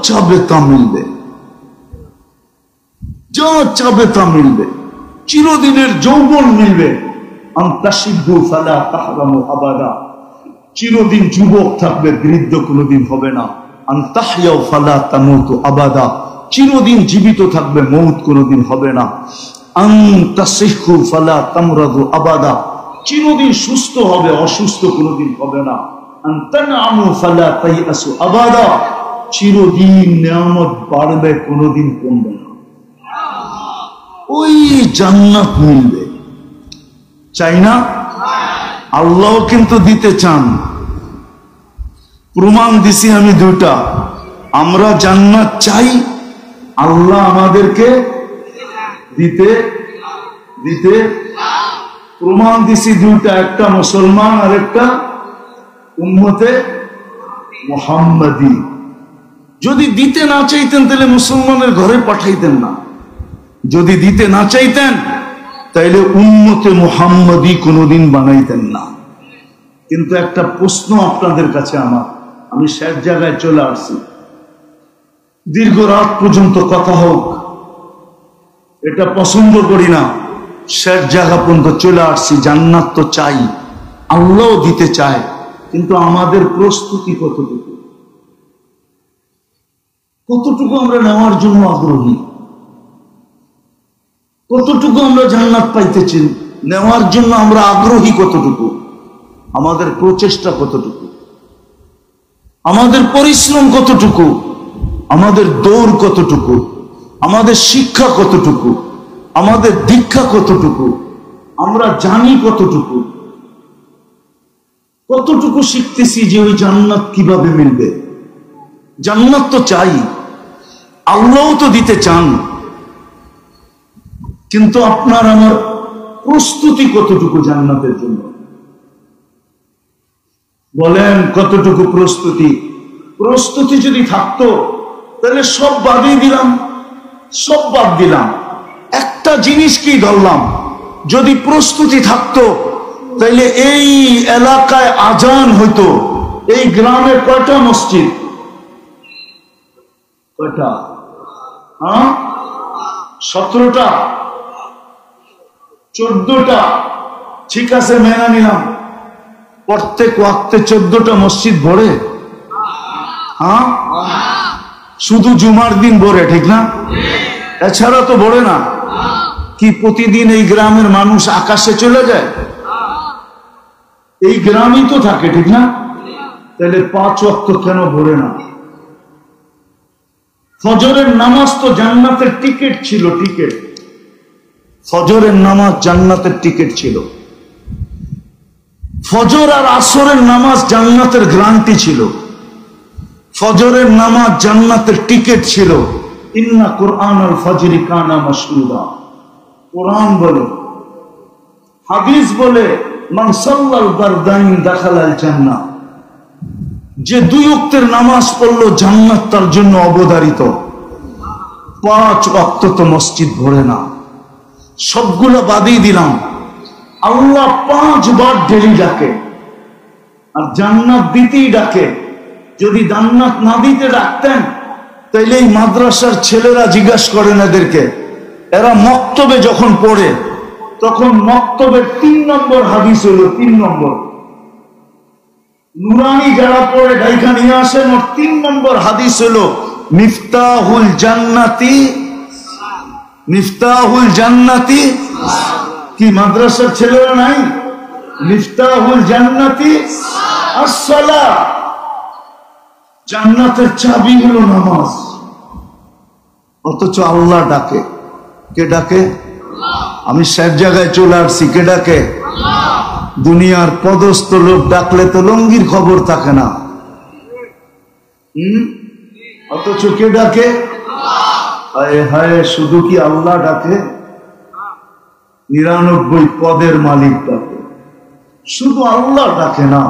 চাবে তা মিলবে, যা চাবে তা মিলবে, চিরদিনের যৌবন মিলবে। আনতাশিব্বু ফালা তাহরামু আবাদা, চিরদিন যুবক থাকবে, বৃদ্ধ কোনোদিন হবে না। আনতাহইয়াউ ফালা তামুতু আবাদা, চিরদিন জীবিত থাকবে, মৌত কোনোদিন হবে না। আনতাসিহু ফালা তামরাদু আবাদা, চিরদিন সুস্থ হবে, অসুস্থ কোনোদিন হবে না। আনতানআমু ফালা তাইয়াসু আবাদা, চিরদিন নিয়ামত বাড়বে, কোনোদিন কমবে না। ওই জান্নাত মিলবে, চাই না? আল্লাহ কিন্তু দিতে চান। প্রমাণ দিছি আমি দুইটা, আমরা জান্নাত চাই, আল্লাহ আমাদেরকে দিতে দিতে প্রমাণ দিছি দুইটা, একটা মুসলমান আর একটা উম্মতে মুহাম্মাদি। যদি দিতে না চাইতেন তাহলে মুসলমানের ঘরে পাঠাইতেন না, যদি দিতে না চাইতেন তাইলে উম্মতে মুহাম্মাদি কোনোদিন বানাইতেন না। কিন্তু একটা প্রশ্ন আপনাদের কাছে আমার, আমি শেষ জায়গায় চলে আসছি, দীর্ঘ রাত পর্যন্ত কথা হোক এটা পছন্দ করি না, শেষ জায়গা পর্যন্ত চলে আসছি। জান্নাত তো চাই, আল্লাহ দিতে চায়, কিন্তু আমাদের প্রস্তুতি কতটুকু, কতটুকু আমরা নেওয়ার জন্য আগ্রহী, কতটুকু আমরা জান্নাত পাইতেছি, নেওয়ার জন্য আমরা আগ্রহী কতটুকু, আমাদের প্রচেষ্টা কতটুকু, আমাদের পরিশ্রম কতটুকু, আমাদের দৌড় কতটুকু, আমাদের শিক্ষা কতটুকু, আমাদের দীক্ষা কতটুকু, আমরা জানি কতটুকু, কতটুকু শিখতেছি যে ওই জান্নাত কিভাবে মিলবে। জান্নাত তো চাই, আল্লাহ তো দিতে চান, কিন্তু আপনার আমার প্রস্তুতি কতটুকু জান্নাতের জন্য, বলেন কতটুকু প্রস্তুতি? প্রস্তুতি যদি থাকতো তাহলে সব বাদই দিলাম, সব বাদ দিলাম, একটা জিনিসকেই ধরলাম। যদি প্রস্তুতি থাকতো তাইলে এই এলাকায় আজান হইতো। এই গ্রামে কয়টা মসজিদ? কয়টা? 17টা, 14টা, ঠিক আছে মেনে নিলাম। প্রত্যেক ওয়াক্তে 14টা মসজিদ ভরে? হ্যাঁ, শুধু জুমার দিন ভরে, ঠিক না? এছাড়া তো ভরে না। কি প্রতিদিন এই গ্রামের মানুষ আকাশে চলে যায়? এই গ্রামই তো থাকে, ঠিক না? তাহলে 5 ওয়াক্ত কেন ভরে না? ফজরের নামাজ তো জান্নাতের টিকিট ছিল, টিকিট। ফজরের নামাজ জান্নাতের টিকিট ছিল। ফজর আর আসরের নামাজ জান্নাতের গ্যারান্টি ছিল। ফজরের নামাজ জান্নাতের টিকিট ছিল। ইন্না কুরআনাল ফাজরি কানা মাশহুদা, কোরআন বলে, হাদিস বলে, মান সাল্লাল বারদাইন দাখালাল জান্নাহ, যে 2 ওয়াক্তের নামাজ পড়লো জান্নাত তার জন্য অবধারিত। 5 ওয়াক্ত তো মসজিদ ভরে না, সবগুলো বাদই দিলাম। আল্লাহ 5 বার ডেলি ডাকে, আর জান্নাত দিতেই ডাকে। যদি জান্নাত না দিতে ডাকতেন তাইলে এই মাদ্রাসার ছেলেরা জিজ্ঞাসা করেন এদেরকে, এরা মক্তবে যখন পড়ে তখন মক্তবের 3 নম্বর হাদিস হলো, 3 নম্বর নুরানি যারা পড়ে ডাইকা নিয়ে আসেন, ওর 3 নম্বর হাদিস হলো মিফতাহুল জান্নাতি, মিফতাহুল জান্নাতি। কি মাদ্রাসার ছেলেরা নাই? মিফতাহুল জান্নাতি আসসালাহ, জান্নাতের চাবি হলো নামাজ। অথচ আল্লাহ ডাকে। কে ডাকে? আমি সব জায়গায় চলে আসছি, কে ডাকে? দুনিয়ার পদস্থ লোক ডাকলে তো লঙ্গির খবর থাকে না। অথচ কে ডাকে? হায় হায়, শুধু কি আল্লাহ ডাকে? 99 পদের মালিক ডাকে। শুধু আল্লাহ ডাকে না,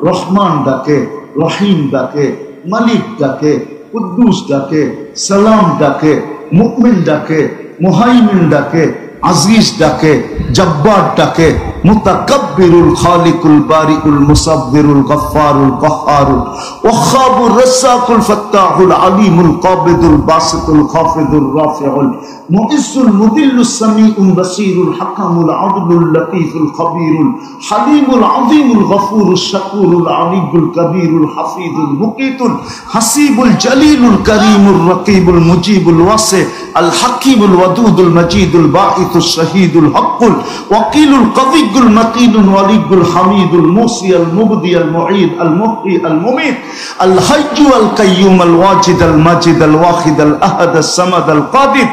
রহমান ডাকে, রহিম ডাকে, মালিক ডাকে, কুদ্দুস ডাকে, সালাম ডাকে, মুমিন ডাকে, মুহাইমিন ডাকে, আজিজ ডাকে, জব্বার ডাকে, মুতাকাব্বিরুল খালিকুল বারিকুল মুসাব্বিরুল গফফারুল কহ্হারুল ওয়াহ্হাবুর রাজ্জাকুল ফাত্তাহুল আলিমুল কাবিদুল বাসিতুল খাফিদুর রাফিউল মুইজ্জুল মুদিল্লুস সামিউল বাসীরুল হাকামুল আদলুল লতীফুল খবীরুল হালিমুল আযীমুল গফুরুশ শাকুরুল আলিয়ুল কবীরুল হাফিজুল মুকীতুল হাসিবুল জলিলুল করিমুর রকিবুল মুজিবুল ওয়াসি আল হাকিমুল ওয়াদুদুল মজিদুল বাঈতুশ শহীদুল হকুল ওয়াকিলুল কবিয়ুল মতিনুল ওয়ালিয়ুল হামিদুল মুসি আল মুবদি আল মুঈদ আল মুহয়ি আল মুমীত আল হাইয়্যু আল কাইয়্যুম আল ওয়াজিদ আল মাজিদ আল ওয়াহিদ আল আহাদ আস সামাদ আল কাদির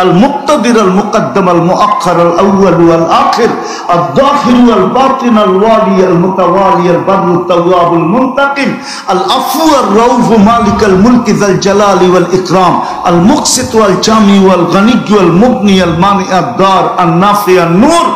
المقتدر المقدم المؤخر الأول والآخر الظاهر والباطن الوالي المتوالي البر التواب المنتقم العفو الرؤوف مالك الملك ذا الجلال والإكرام المقسط والجامع والغني والمغني المانع الدار النافع النور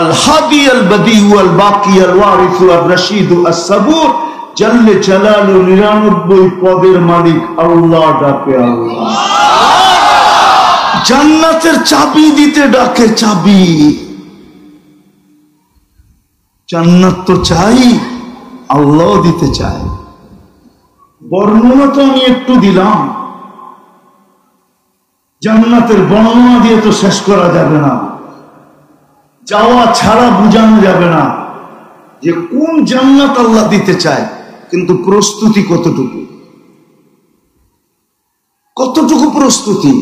الهادي البديع والباقي الوارث الرشيد الصبور جل جلاله 99 পদের মালিক আল্লাহ ডাকে আল্লাহ। জান্নাতের চাবি দিতে ডাকে, চাবি। জান্নাত তো চাই, আল্লাহ দিতে চায়। বর্ণনা তো আমি একটু দিলাম, জান্নাতের বর্ণনা দিয়ে তো শেষ করা যাবে না, যাওয়া ছাড়া বোঝানো যাবে না যে কোন জান্নাত আল্লাহ দিতে চায়। কিন্তু প্রস্তুতি কতটুকু, কতটুকু প্রস্তুতি?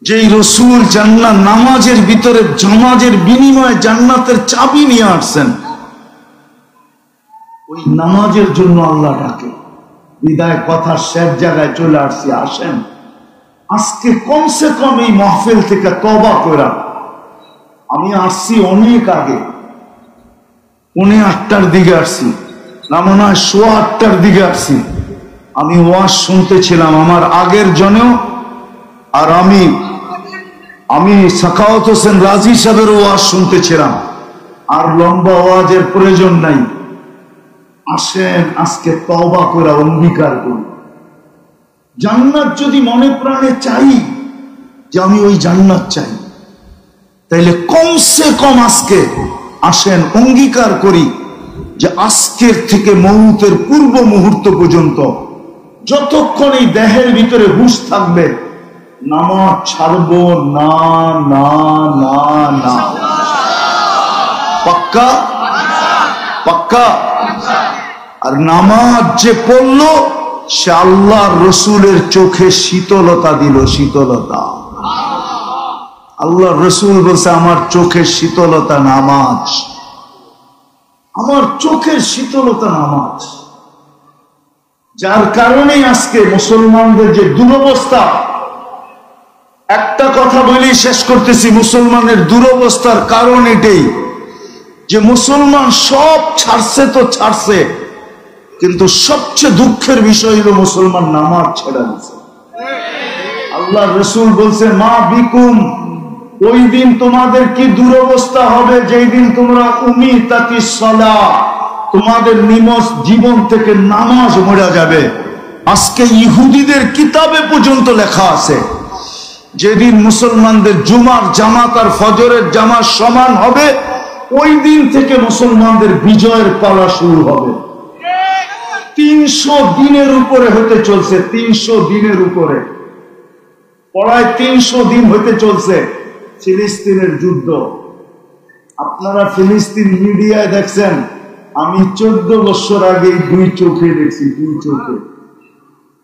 যেই রসুল জান্নাত নামাজের ভিতরে জামাজের বিনিময়ে জান্নাতের চাবি নিয়ে আসছেন, ওই নামাজের জন্য আল্লাহ ডাকে। বিদায় কথার শেষ জায়গায় চলে আসছি, আসেন আজকে কমসে কম এই মাহফিল থেকে তওবা করা। আমি আসছি অনেক আগে, 8:45 দিকে আসছি, না মনে হয় 8:15 দিকে আসছি। আমি ওয়াজ শুনতেছিলাম আমার আগের জনেও, আর আমি সাখাওয়াত হোসেন রাজি সাহেবের ওয়াজ শুনতেছিলাম। আর লম্বা ওয়াজের প্রয়োজন নাই, আসেন আজকে তওবা করে অঙ্গীকার করি। জান্নাত যদি মনে প্রাণে চাই যে আমি ওই জান্নাত চাই, তাইলে কমসে কম আজকে আসেন অঙ্গীকার করি যে আজকের থেকে মৌতের পূর্ব মুহূর্ত পর্যন্ত যতক্ষণ এই দেহের ভিতরে হুঁশ থাকবে নামাজ ছাড়বো না, না, না, না। পাক্কা? পাক্কা? আর নামাজ যে পড়লো সে আল্লাহ রসুলের চোখে শীতলতা দিল, শীতলতা। আল্লাহ রসুল বলছে আমার চোখের শীতলতা নামাজ, আমার চোখের শীতলতা নামাজ। যার কারণে আজকে মুসলমানদের যে দুরবস্থা, একটা কথা বলেই শেষ করতেছি, মুসলমানের দুরবস্থার কারণ এটাই যে মুসলমান সব ছাড়ছে তো ছাড়ছে, কিন্তু সবচেয়ে দুঃখের বিষয় হলো মুসলমান নামাজ ছেড়ে দিচ্ছে। আল্লাহ রসুল বলছে মা বিকুম, ওই দিন তোমাদের কি দুরবস্থা হবে যেই দিন তোমরা উমিতাতিস সালাহ, তোমাদের নিমজ জীবন থেকে নামাজ মরে যাবে। আজকে ইহুদিদের কিতাবে পর্যন্ত লেখা আছে যেদিন মুসলমানদের জুমার জামাত আর ফজরের জামাত সমান হবে, ওই দিন থেকে মুসলমানদের বিজয়ের পালা শুরু হবে। 300 দিনের উপরে হতে চলছে, 300 দিনের উপরে, প্রায় 300 দিন হতে চলছে ফিলিস্তিনের যুদ্ধ। আপনারা ফিলিস্তিন মিডিয়ায় দেখছেন, আমি 14 বছর আগে 2 চোখে দেখছি, 2 চোখে।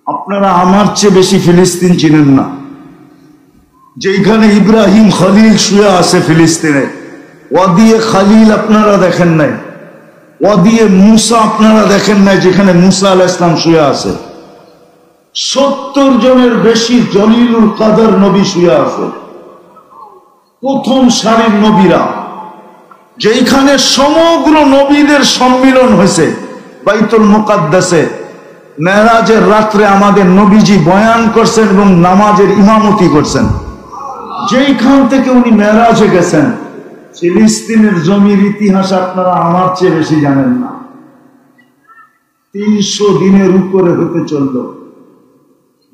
আপনারা আমার চেয়ে বেশি ফিলিস্তিন চিনেন না। যেখানে ইব্রাহিম খলিল শুয়ে আছে ফিলিস্তিনে, ওয়াদিয়ে খালিল আপনারা দেখেন নাই, ওয়াদিয়ে মুসা আপনারা দেখেন নাই, যেখানে মুসা আলাইহিস সালাম শুয়ে আছে। 70 জনের বেশি জলিলুল কাদের নবী শুয়ে আছে, প্রথম সারির নবীরা, যেখানে সমগ্র নবীদের সম্মিলন হয়েছে বাইতুল মুকাদ্দাসে। মেরাজের রাত্রে আমাদের নবীজি বয়ান করছেন এবং নামাজের ইমামতি করছেন। যেইখান থেকে উনি মেরাজে গেছেন, ফিলিস্তিনের জমির ইতিহাস আপনারা আমার চেয়ে বেশি জানেন না। 300 দিনের উপরে হতে চলল,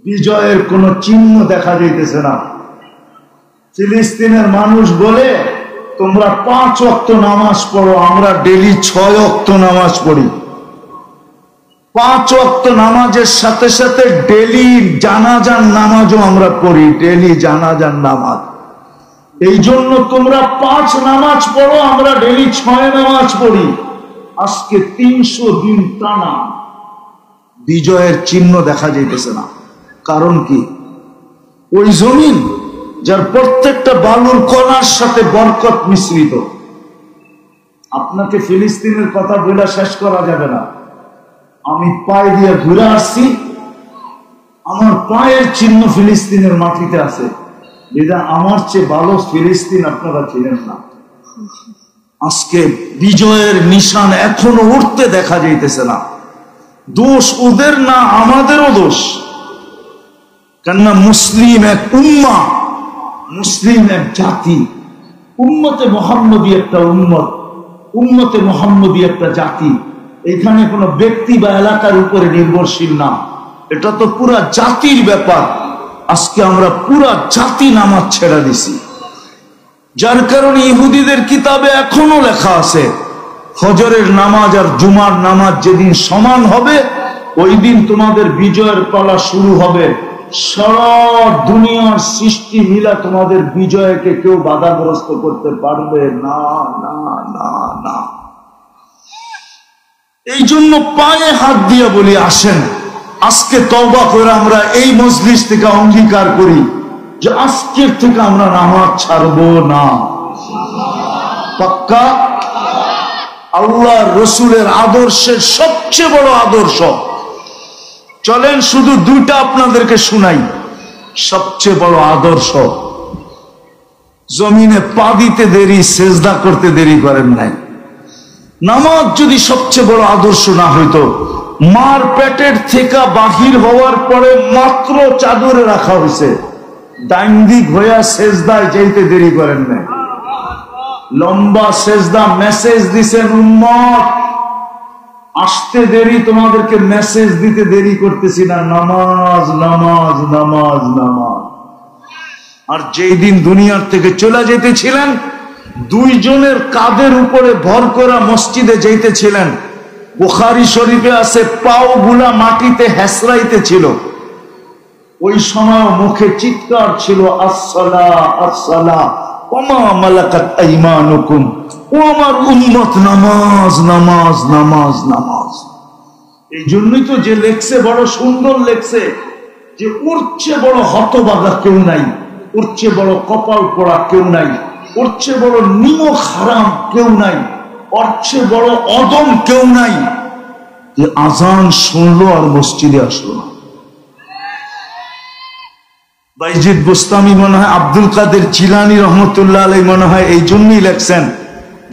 বিজয়ের কোন চিহ্ন দেখা যাইতেছে না। ফিলিস্তিনের মানুষ বলে তোমরা 5 ওয়াক্ত নামাজ পড়ো, আমরা ডেলি 6 ওয়াক্ত নামাজ পড়ি। 5 ওয়াক্ত নামাজের সাথে সাথে ডেলি জানাজার নামাজও আমরা পড়ি, ডেলি জানাজার নামাজ। এই জন্য তোমরা 5 নামাজ পড়ো, আমরা ডেলি 6 নামাজ পড়ি। আজকে 300 দিন টানা বিজয়ের চিহ্ন দেখা যাইতেছে না। কারণ কি? ওই জমিন যার প্রত্যেকটা বালুর কণার সাথে বরকত মিশ্রিত। আপনাকে ফিলিস্তিনের কথা বলে শেষ করা যাবে না। আমি পায়ে দিয়ে ঘুরে আসছি, আমার পায়ের চিহ্ন ফিলিস্তিনের মাটিতে আছে। যেটা আমার চেয়ে ভালো ফিলিস্তিন আপনারা ছিলেন না। আজকে বিজয়ের নিশান এখনো উঠতে দেখা যাইতেছে না। দোষ ওদের না, আমাদেরও দোষ। কেননা মুসলিম এক উম্মাহ, মুসলিম এক জাতি, উম্মতে মুহাম্মদী একটা উম্মত, উম্মতে মুহাম্মদী একটা জাতি। এখানে কোনো ব্যক্তি বা এলাকার উপরে নির্ভরশীল না, এটা তো পুরা জাতির ব্যাপার। আজকে আমরা পুরা জাতি নামাজ ছেড়ে দিছি, যার কারণে ইহুদিদের কিতাবে এখনো লেখা আছে ফজরের নামাজ আর জুমার নামাজ যেদিন সমান হবে ওই দিন তোমাদের বিজয়ের পালা শুরু হবে। সারা দুনিয়ার সৃষ্টি মিলা তোমাদের বিজয়কে কেউ বাধাগ্রস্ত করতে পারবে না, না, না, না। এই জন্য পায়ে হাত দিয়ে বলি, আসেন আজকে তওবা করে আমরা এই মজলিস থেকে অঙ্গীকার করি যে আজকের থেকে আমরা নামাজ ছাড়বো না। পাক্কা? আল্লাহ রসুলের আদর্শের সবচেয়ে বড় আদর্শ। চলেন শুধু 2টা আপনাদেরকে শুনাই। সবচেয়ে বড় আদর্শ, জমিনে পা দিতে দেরি, সেজদা করতে দেরি করেন নাই। নামাজ যদি সবচেয়ে বড় আদর্শ না হইতো, মার পেটের থেকে বাহির হওয়ার পরে মাত্র চাদরে রাখা হয়েছে, ডাইন দিক হইয়া সেজদায় যাইতে দেরি করেন নাই। লম্বা সেজদা, মেসেজ দিছেন উম্মত আসতে দেরি, তোমাদেরকে মেসেজ দিতে দেরি করতেছি না, নামাজ, নামাজ, নামাজ, নামাজ। আর যেই দিন দুনিয়ার থেকে চলে যেতেছিলেন, 2 জনের কাঁধের উপরে ভর করা মসজিদে যাইতেছিলেন। বুখারী শরীফে আছে পাও গুলা মাটিতে হেসরাইতে ছিল। ওই সময় মুখে চিৎকার ছিল, আসসালাহ, আসসালাহ, ওমা মালাকাত আইমানুকুম, ও আমার উম্মত, নামাজ, নামাজ, নামাজ, নামাজ। এই জন্যই তো যে লেখছে বড় সুন্দর লেখছে যে ওর চেয়ে বড় হতভাগা কেউ নাই, ওর চেয়ে বড় কপাল পড়া কেউ নাই, ওর চেয়ে বড় নিমক হারাম কেউ নাই, ওর চেয়ে বড় অদম কেউ নাই যে আজান শুনলো আর মসজিদে আসলো না। বাইজিদ বুস্তামি মনে হয়, আব্দুল কাদের জিলানী রহমতুল্লাহ আলাইহি মনে হয় এই জন্যই লেখছেন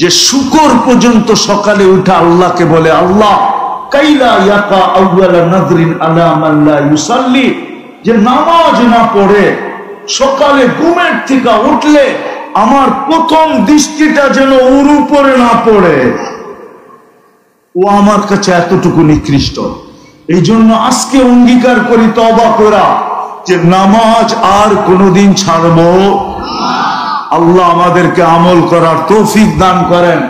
যে শুকর পর্যন্ত সকালে উঠে আল্লাহকে বলে, আল্লাহ কাইলা ইয়াকা আউয়ালা নাযরিন আলা মান লা ইউসাল্লি, যে নামাজ না পড়ে সকালে ঘুমের থেকে উঠলে আমার প্রথম দৃষ্টিটা যেন ওর উপরে না পড়ে। ও আমার কাছে এতটুকু নিকৃষ্ট। এই জন্য আজকে অঙ্গীকার করি তওবা করা যে নামাজ আর কোনোদিন ছাড়বো। আল্লাহ আমাদেরকে আমল করার তৌফিক দান করেন।